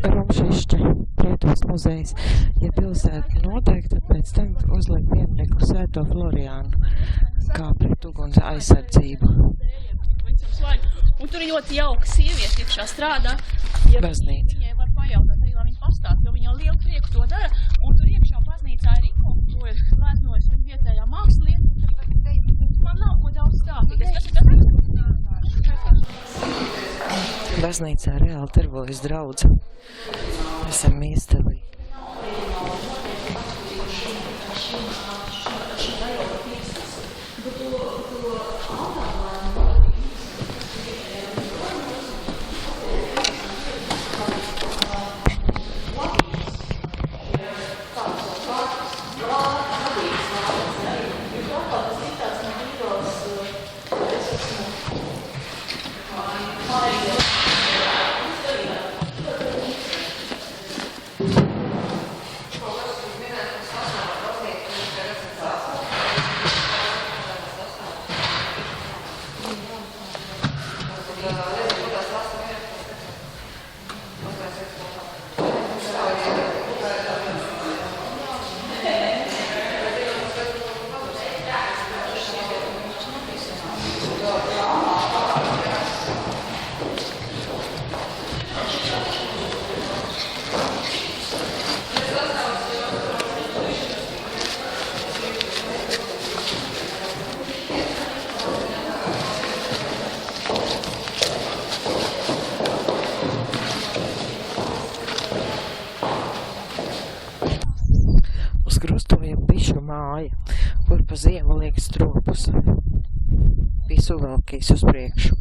Rumšišķa, Lietuvas muzejs. Ja pilsēta noteikti, tad pēc tam uzliek pieminiektu Svēto Floriānu kā pret uguns aizsardzību. Un tur ir ļoti jauka sieviete iekšā strādā. Ja Baznīca. Viņai var pajautāt arī, lai viņa pastāst, jo viņa lielu prieku to dara. Un tur iekšā baznīcā ir ikona, ko ir gleznojusi viņa vietējā mākslinieca. Man nav ko daudz stāstīt. Baznīcā reāli darbojas draudze. Esam miestelī. Uz krustojuma bišu māja, kur pa ziemu liek stropus. Visu velkīs uz priekšu.